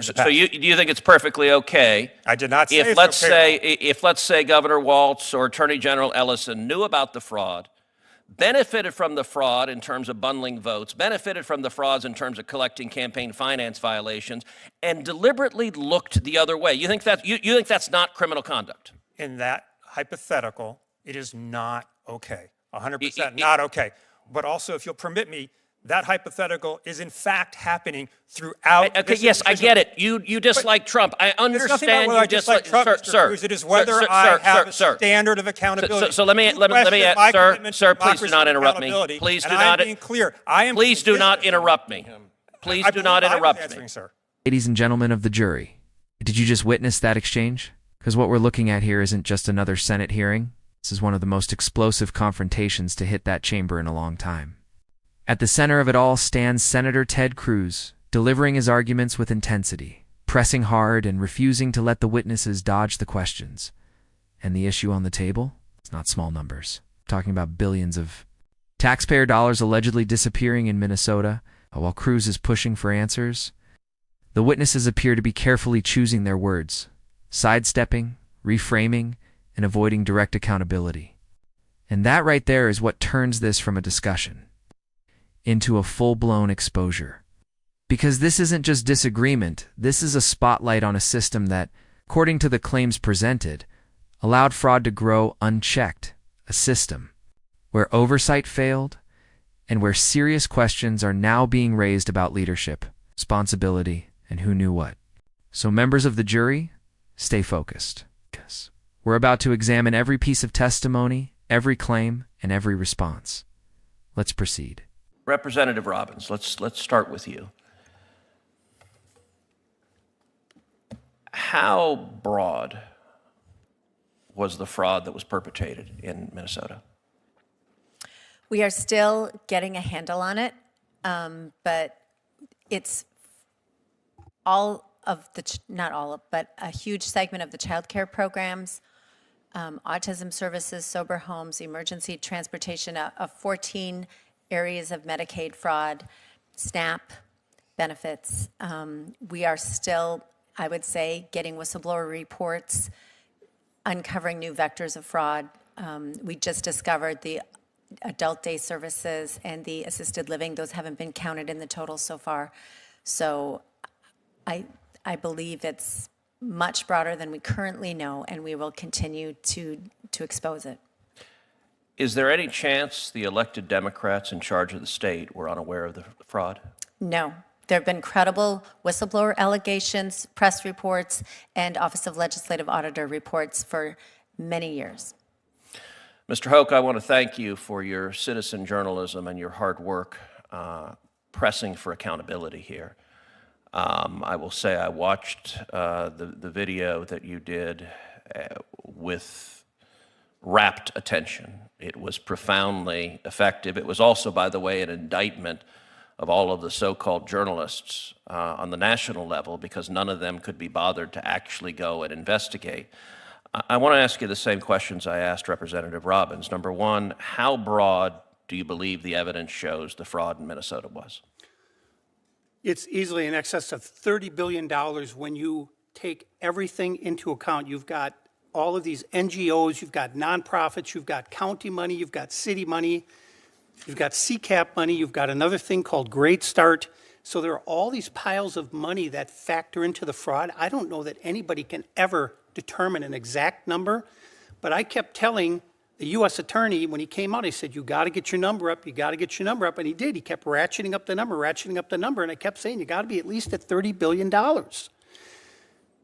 So do you think it's perfectly okay? I did not say if let's say Governor Walz or Attorney General Ellison knew about the fraud, benefited from the fraud in terms of bundling votes, benefited from the frauds in terms of collecting campaign finance violations, and deliberately looked the other way? You think that's not criminal conduct? In that hypothetical, it is not okay. 100% not okay. But also, if you'll permit me, that hypothetical is in fact happening throughout. Okay, yes, I get it. You dislike Trump. I understand you dislike Trump, sir. It is whether I have a standard of accountability. So let me sir, please do not interrupt me. Please do not. Being clear. Please do not interrupt me. Please do not interrupt me. Ladies and gentlemen of the jury, did you just witness that exchange? Because what we're looking at here isn't just another Senate hearing. This is one of the most explosive confrontations to hit that chamber in a long time. At the center of it all stands Senator Ted Cruz, delivering his arguments with intensity, pressing hard and refusing to let the witnesses dodge the questions. And the issue on the table? It's not small numbers. I'm talking about billions of taxpayer dollars allegedly disappearing in Minnesota, while Cruz is pushing for answers. The witnesses appear to be carefully choosing their words, sidestepping, reframing, and avoiding direct accountability. And that right there is what turns this from a discussion into a full-blown exposure. Because this isn't just disagreement, this is a spotlight on a system that, according to the claims presented, allowed fraud to grow unchecked, a system where oversight failed and where serious questions are now being raised about leadership, responsibility, and who knew what. So members of the jury, stay focused. We're about to examine every piece of testimony, every claim, and every response. Let's proceed. Representative Robbins, let's start with you. How broad was the fraud that was perpetrated in Minnesota? We are still getting a handle on it, but it's but a huge segment of the child care programs, autism services, sober homes, emergency transportation, of 14 areas of Medicaid fraud, SNAP benefits. We are still, I would say, getting whistleblower reports, uncovering new vectors of fraud. We just discovered the adult day services and the assisted living. Those haven't been counted in the total so far. So I believe it's much broader than we currently know, and we will continue to expose it. Is there any chance the elected Democrats in charge of the state were unaware of the fraud? No. There have been credible whistleblower allegations, press reports, and Office of Legislative Auditor reports for many years. Mr. Hoke, I want to thank you for your citizen journalism and your hard work pressing for accountability here. I will say I watched the video that you did with rapt attention. It was profoundly effective. It was also, by the way, an indictment of all of the so-called journalists on the national level, because none of them could be bothered to actually go and investigate. I want to ask you the same questions I asked Representative Robbins. Number one, how broad do you believe the evidence shows the fraud in Minnesota was? It's easily in excess of $30 billion when you take everything into account. You've got all of these NGOs, you've got nonprofits, you've got county money, you've got city money, you've got CCAP money, you've got another thing called Great Start. So there are all these piles of money that factor into the fraud. I don't know that anybody can ever determine an exact number, but I kept telling the U.S. attorney when he came out, he said, you got to get your number up, you got to get your number up, and he did. He kept ratcheting up the number, and I kept saying, you got to be at least at $30 billion.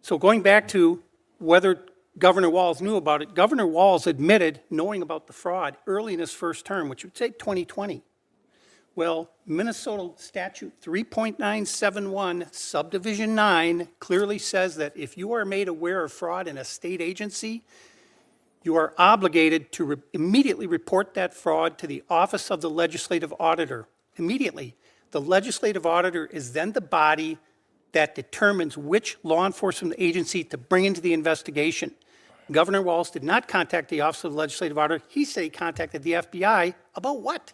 So going back to whether Governor Walz knew about it, Governor Walz admitted knowing about the fraud early in his first term, which would say 2020. Well, Minnesota statute 3.971 subdivision 9 clearly says that if you are made aware of fraud in a state agency, you are obligated to immediately report that fraud to the Office of the Legislative Auditor. Immediately. The Legislative Auditor is then the body that determines which law enforcement agency to bring into the investigation. Governor Walz did not contact the Office of the Legislative Auditor. He said he contacted the FBI about what?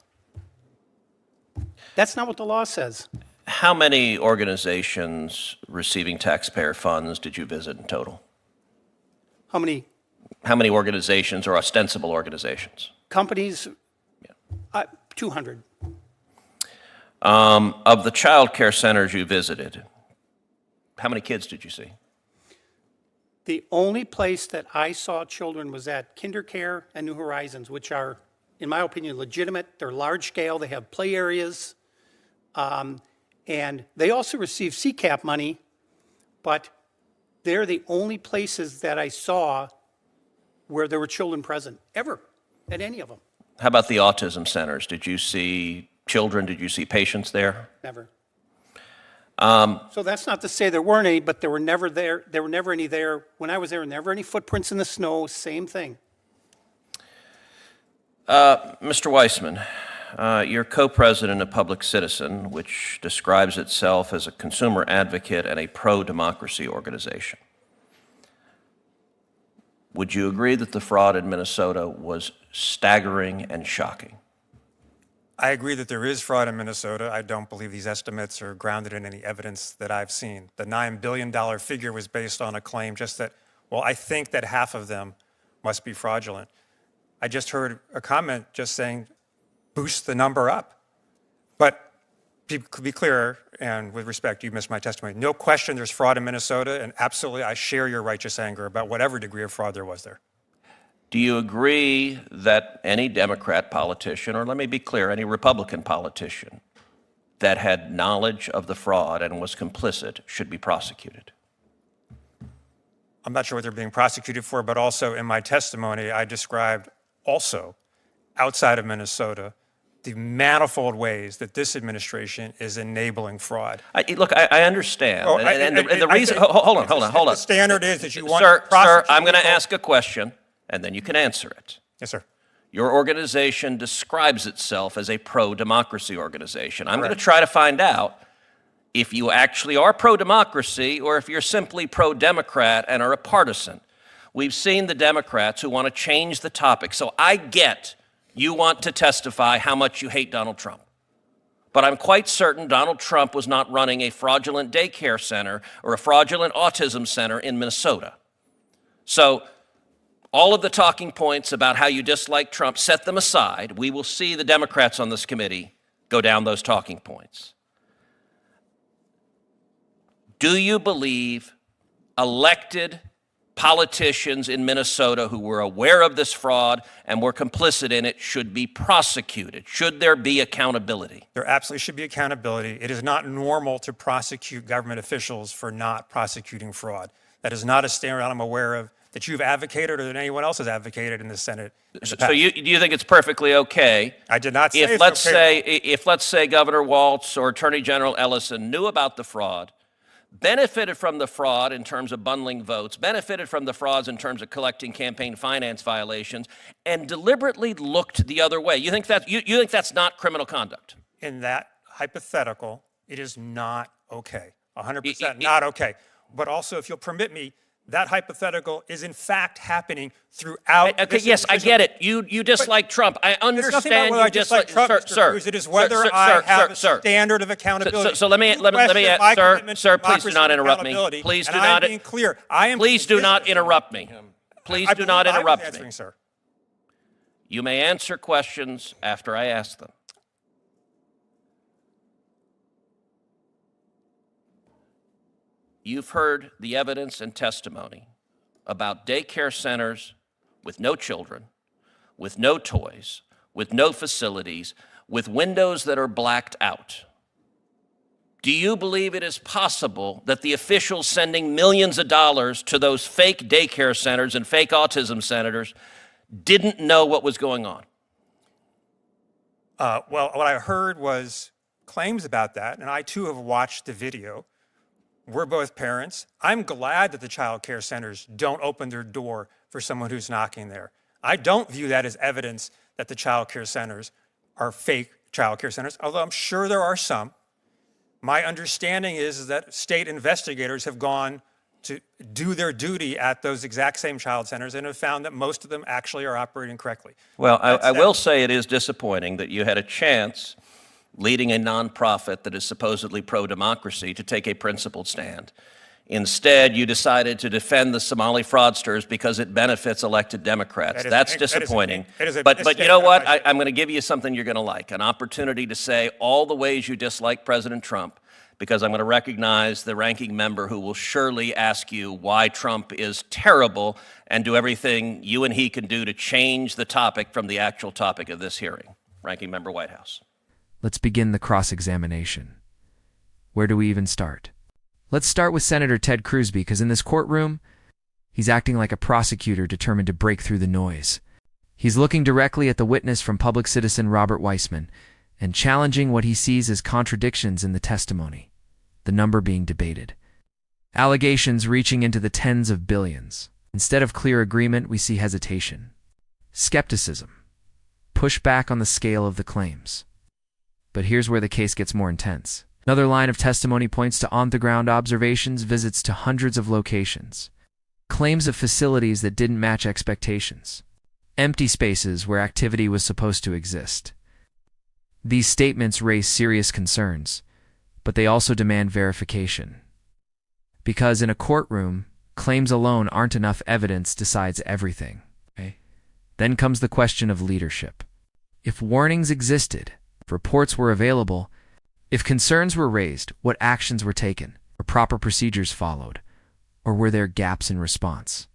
That's not what the law says. How many organizations receiving taxpayer funds did you visit in total? How many How many organizations or ostensible organizations? companies? 200. Of the child care centers you visited, how many kids did you see? The only place that I saw children was at KinderCare and New Horizons, which are, in my opinion, legitimate. They're large scale. They have play areas. And they also receive CCAP money, but they're the only places that I saw where there were children present, ever, at any of them. How about the autism centers? Did you see children? Did you see patients there? Never. So that's not to say there weren't any, but there were never there. There were never any there. When I was there, never any footprints in the snow. Same thing. Mr. Weissman, you're co-president of Public Citizen, which describes itself as a consumer advocate and a pro-democracy organization. Would you agree that the fraud in Minnesota was staggering and shocking? I agree that there is fraud in Minnesota. I don't believe these estimates are grounded in any evidence that I've seen. The $9 billion figure was based on a claim just that, well, I think that half of them must be fraudulent. I just heard a comment just saying, boost the number up. But to be clear, and with respect, you missed my testimony. No question there's fraud in Minnesota, and absolutely I share your righteous anger about whatever degree of fraud there was there. Do you agree that any Democrat politician, or let me be clear, any Republican politician that had knowledge of the fraud and was complicit should be prosecuted? I'm not sure what they're being prosecuted for, but also in my testimony, I described also outside of Minnesota the manifold ways that this administration is enabling fraud. Look, I understand. Oh, and the reason, hold on. The standard is that you want Sir, to prosecute I'm going to people. ask a question, and then you can answer it. Yes, sir. Your organization describes itself as a pro-democracy organization. I'm going to try to find out if you actually are pro-democracy or if you're simply pro-Democrat and are a partisan. We've seen the Democrats who want to change the topic. So I get you want to testify how much you hate Donald Trump. But I'm quite certain Donald Trump was not running a fraudulent daycare center or a fraudulent autism center in Minnesota. So all of the talking points about how you dislike Trump, set them aside. We will see the Democrats on this committee go down those talking points. Do you believe elected politicians in Minnesota who were aware of this fraud and were complicit in it should be prosecuted? Should there be accountability? There absolutely should be accountability. It is not normal to prosecute government officials for not prosecuting fraud. That is not a standard I'm aware of that you've advocated or that anyone else has advocated in the Senate. So do you think it's perfectly okay? I did not say if it's let's okay. if let's say Governor Walz or Attorney General Ellison knew about the fraud, benefited from the fraud in terms of bundling votes, benefited from the frauds in terms of collecting campaign finance violations, and deliberately looked the other way. You think that's not criminal conduct? In that hypothetical, it is not okay. 100% not okay. But also, if you'll permit me, that hypothetical is in fact happening throughout. Okay, yes, I get it. You dislike Trump. I understand. It's nothing about whether I dislike Trump, Mr. Cruz. It is whether I have a standard of accountability. So let me ask, sir, please do not interrupt me. Please do not. I'm being clear. I am. Please do not interrupt me. Please do not interrupt me. Answering, sir. You may answer questions after I ask them. You've heard the evidence and testimony about daycare centers with no children, with no toys, with no facilities, with windows that are blacked out. Do you believe it is possible that the officials sending millions of dollars to those fake daycare centers and fake autism centers didn't know what was going on? Well, what I heard was claims about that, and I too have watched the video. We're both parents. I'm glad that the child care centers don't open their door for someone who's knocking there. I don't view that as evidence that the child care centers are fake child care centers, although I'm sure there are some. My understanding is that state investigators have gone to do their duty at those exact same child centers and have found that most of them actually are operating correctly. Well, I will say it is disappointing that you had a chance leading a nonprofit that is supposedly pro-democracy, to take a principled stand. Instead, you decided to defend the Somali fraudsters because it benefits elected Democrats. That's disappointing. But you know what? I'm going to give you something you're going to like, an opportunity to say all the ways you dislike President Trump, because I'm going to recognize the ranking member who will surely ask you why Trump is terrible and do everything you and he can do to change the topic from the actual topic of this hearing. Ranking Member Whitehouse. Let's begin the cross-examination. Where do we even start? Let's start with Senator Ted Cruz, because in this courtroom, he's acting like a prosecutor determined to break through the noise. He's looking directly at the witness from public citizen Robert Weissman and challenging what he sees as contradictions in the testimony, the number being debated. Allegations reaching into the tens of billions. Instead of clear agreement, we see hesitation, skepticism, pushback on the scale of the claims. But here's where the case gets more intense. Another line of testimony points to on-the-ground observations, visits to hundreds of locations, claims of facilities that didn't match expectations, empty spaces where activity was supposed to exist. These statements raise serious concerns, but they also demand verification. Because in a courtroom, claims alone aren't enough. Evidence decides everything. Okay? Then comes the question of leadership. If warnings existed, if reports were available, if concerns were raised, what actions were taken? Were proper procedures followed? Or were there gaps in response?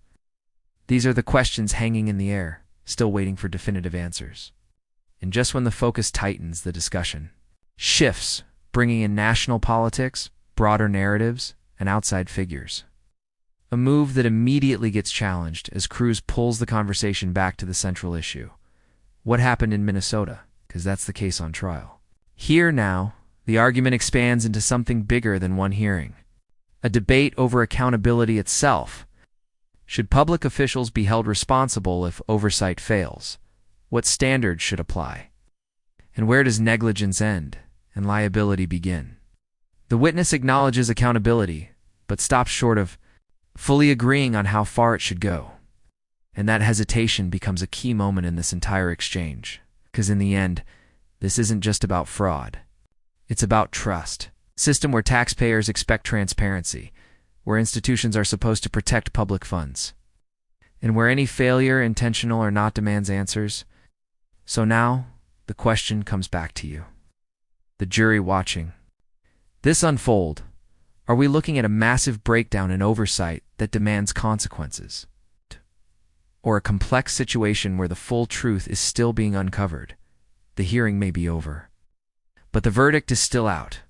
These are the questions hanging in the air, still waiting for definitive answers. And just when the focus tightens, the discussion shifts, bringing in national politics, broader narratives, and outside figures. A move that immediately gets challenged as Cruz pulls the conversation back to the central issue. What happened in Minnesota? Because that's the case on trial. Here now, the argument expands into something bigger than one hearing. A debate over accountability itself. Should public officials be held responsible if oversight fails? What standards should apply? And where does negligence end and liability begin? The witness acknowledges accountability, but stops short of fully agreeing on how far it should go. And that hesitation becomes a key moment in this entire exchange. Because in the end, this isn't just about fraud. It's about trust. A system where taxpayers expect transparency, where institutions are supposed to protect public funds, and where any failure, intentional or not, demands answers. So now, the question comes back to you, the jury watching. This unfold, are we looking at a massive breakdown in oversight that demands consequences? Or a complex situation where the full truth is still being uncovered? The hearing may be over, but the verdict is still out.